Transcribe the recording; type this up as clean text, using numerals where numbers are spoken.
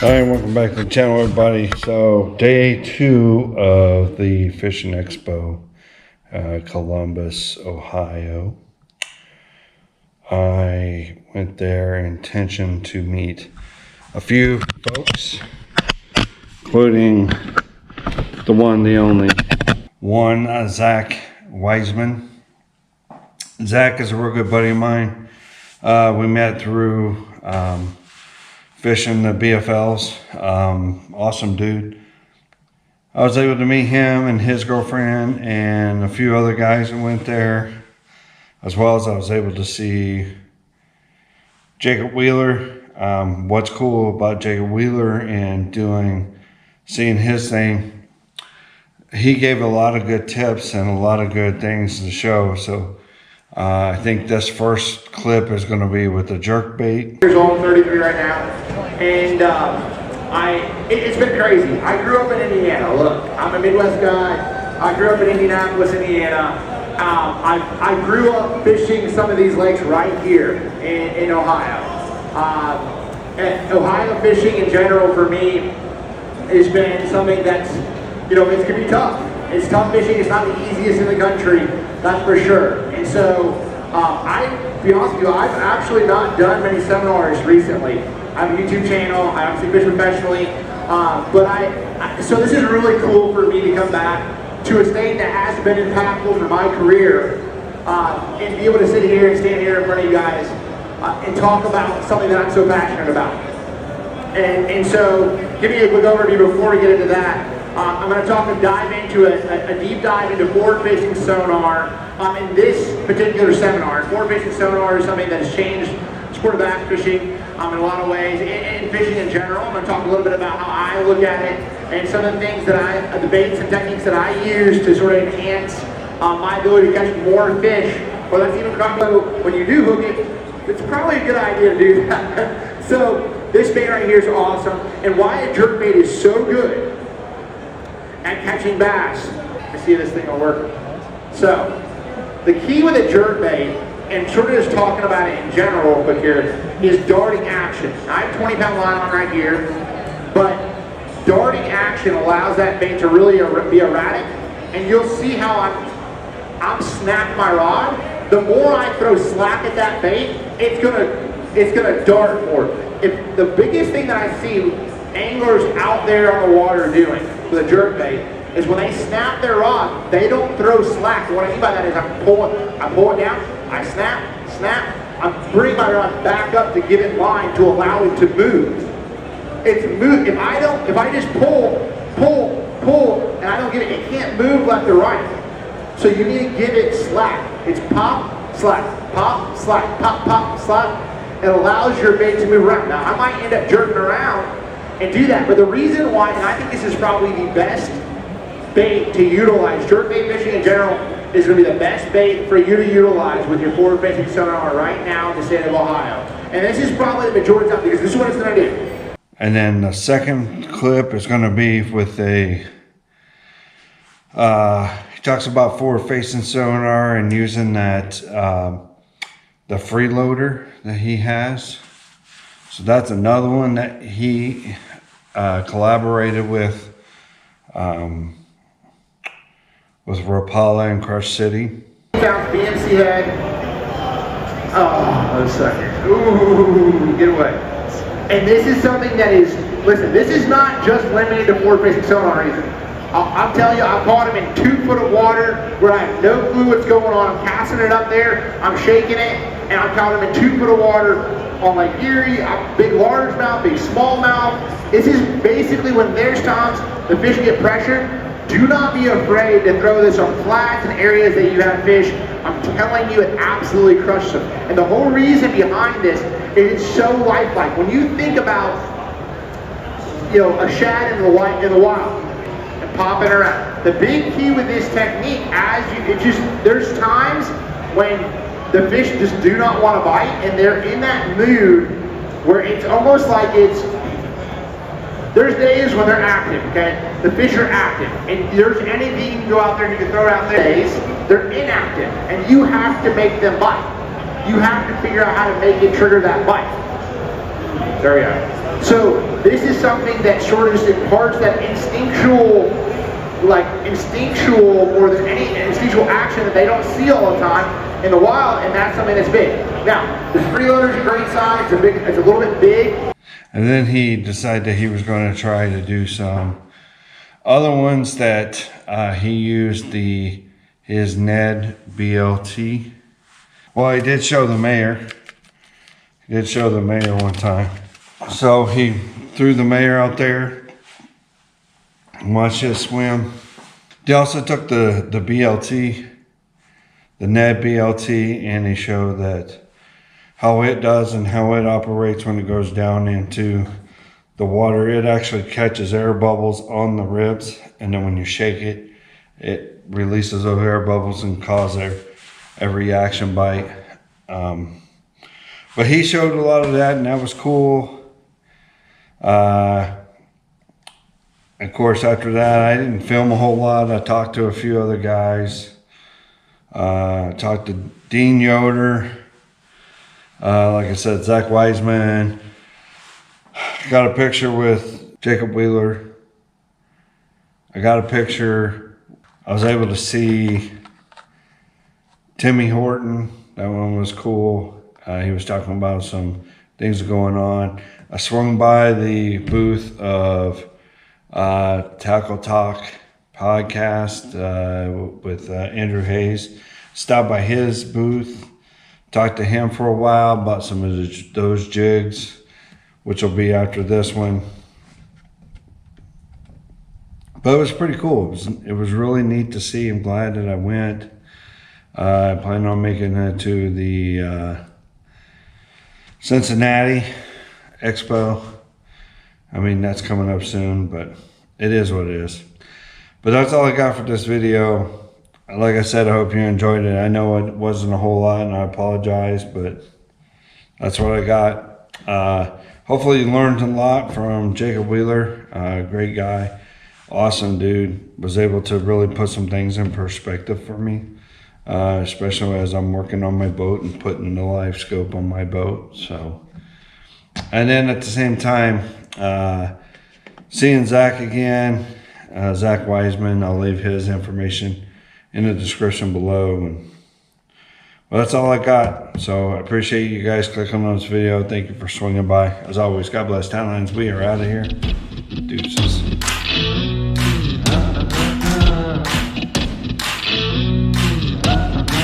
Hi, welcome back to the channel, everybody. So, day 2 of the Fishing Expo, Columbus, Ohio. I went there in intention to meet a few folks, including the one, the only one, Zach Wiseman. Zach is a real good buddy of mine. We met through fishing the BFLs. Awesome dude. I was able to meet him and his girlfriend and a few other guys that went there, as well as I was able to see Jacob Wheeler. What's cool about Jacob Wheeler and seeing his thing, he gave a lot of good tips and a lot of good things to show. So I think this first clip is going to be with the jerk bait. Years old, 33 right now, and it's been crazy. I grew up in Indiana. Look, I'm a Midwest guy. I grew up in Indianapolis, Indiana. I grew up fishing some of these lakes right here in Ohio. And Ohio fishing in general for me has been something that's, it can be tough. It's tough fishing. It's not the easiest in the country, that's for sure. And so, to be honest with you, I've actually not done many seminars recently. I have a YouTube channel. I obviously fish professionally, so this is really cool for me to come back to a state that has been impactful for my career, and be able to sit here and stand here in front of you guys and talk about something that I'm so passionate about. And so, give me a quick overview before we get into that. I'm going to dive into a deep dive into forward-facing sonar in this particular seminar. Forward-facing sonar is something that has changed sport of bass fishing in a lot of ways, and fishing in general. I'm going to talk a little bit about how I look at it and some of the things that the baits and techniques that I use to sort of enhance my ability to catch more fish. Or that's even when you do hook it, it's probably a good idea to do that. So this bait right here is awesome, and why a jerk bait is so good at catching bass. I see this thing will work. So, the key with a jerk bait, and sort of just talking about it in general real quick here, is darting action. I have 20-pound line on right here, but darting action allows that bait to really be erratic, and you'll see how I'm snapping my rod. The more I throw slack at that bait, it's gonna dart more. If the biggest thing that I see anglers out there on the water doing with a jerk bait is when they snap their rod, they don't throw slack. What I mean by that is I pull it down, I snap, I'm bringing my rod back up to give it line to allow it to move. It's move. If I just pull, and I don't give it can't move left or right. So you need to give it slack. It's pop, slack, pop, slack, pop, slack. It allows your bait to move around. Now I might end up jerking around and do that, but the reason why, and I think this is probably the best bait to utilize, jerk bait fishing in general is going to be the best bait for you to utilize with your forward-facing sonar right now in the state of Ohio. And this is probably the majority of the time because this is what it's going to do. And then the second clip is going to be with he talks about forward-facing sonar and using that, the freeloader that he has. So that's another one that he collaborated with Rapala in Crush City. Found BMC head. Oh, a second. Ooh, get away. And this is something that is, listen, this is not just limited to forward-facing sonar or anything. I'm telling you, I caught him in 2 foot of water where I have no clue what's going on. I'm casting it up there, I'm shaking it, and I caught him in 2 foot of water on Lake Erie, big largemouth, big smallmouth. This is basically when there's times the fish get pressured, do not be afraid to throw this on flats and areas that you have fish. I'm telling you, it absolutely crushes them. And the whole reason behind this is it's so lifelike. When you think about, a shad in the wild and popping her out, the big key with this technique, there's times when the fish just do not want to bite, and they're in that mood where it's almost like there's days when they're active, okay? The fish are active, and there's anything you can go out there and you can throw it out there. Days, they're inactive, and you have to make them bite. You have to figure out how to make it trigger that bite. There we go. So this is something that sort of just imparts that instinctual more than any instinctual action that they don't see all the time in the wild, and that's something that's big. Now, the freeloader is a great size. It's a little bit big. And then he decided that he was going to try to do some other ones that he used his Ned BLT. Well, he did show the mayor. He did show the mayor one time. So he threw the mayor out there and watched it swim. He also took the BLT, the Ned BLT, and he showed that how it does and how it operates when it goes down into the water. It actually catches air bubbles on the ribs, and then when you shake it, it releases those air bubbles and causes a reaction bite. But he showed a lot of that, and that was cool. Of course, after that, I didn't film a whole lot. I talked to a few other guys. Talked to Dean Yoder. Like I said, Zach Wiseman. Got a picture with Jacob Wheeler. I got a picture. I was able to see Timmy Horton. That one was cool. He was talking about some things going on. I swung by the booth of TackleTalk Podcast with Andrew Hayes. Stopped by his booth. Talked to him for a while about some of those jigs, which will be after this one. But it was pretty cool. It was really neat to see. I'm glad that I went. I plan on making it to the Cincinnati Expo. I mean, that's coming up soon, but it is what it is. But that's all I got for this video. Like I said, I hope you enjoyed it. I know it wasn't a whole lot, and I apologize, but that's what I got. Hopefully you learned a lot from Jacob Wheeler. Great guy. Awesome dude. Was able to really put some things in perspective for me, especially as I'm working on my boat and putting the live scope on my boat. So, and then at the same time, seeing Zach again, Zach Wiseman. I'll leave his information in the description below. And well, that's all I got. So I appreciate you guys clicking on this video. Thank you for swinging by. As always, God bless Townlands. We are out of here. Deuces.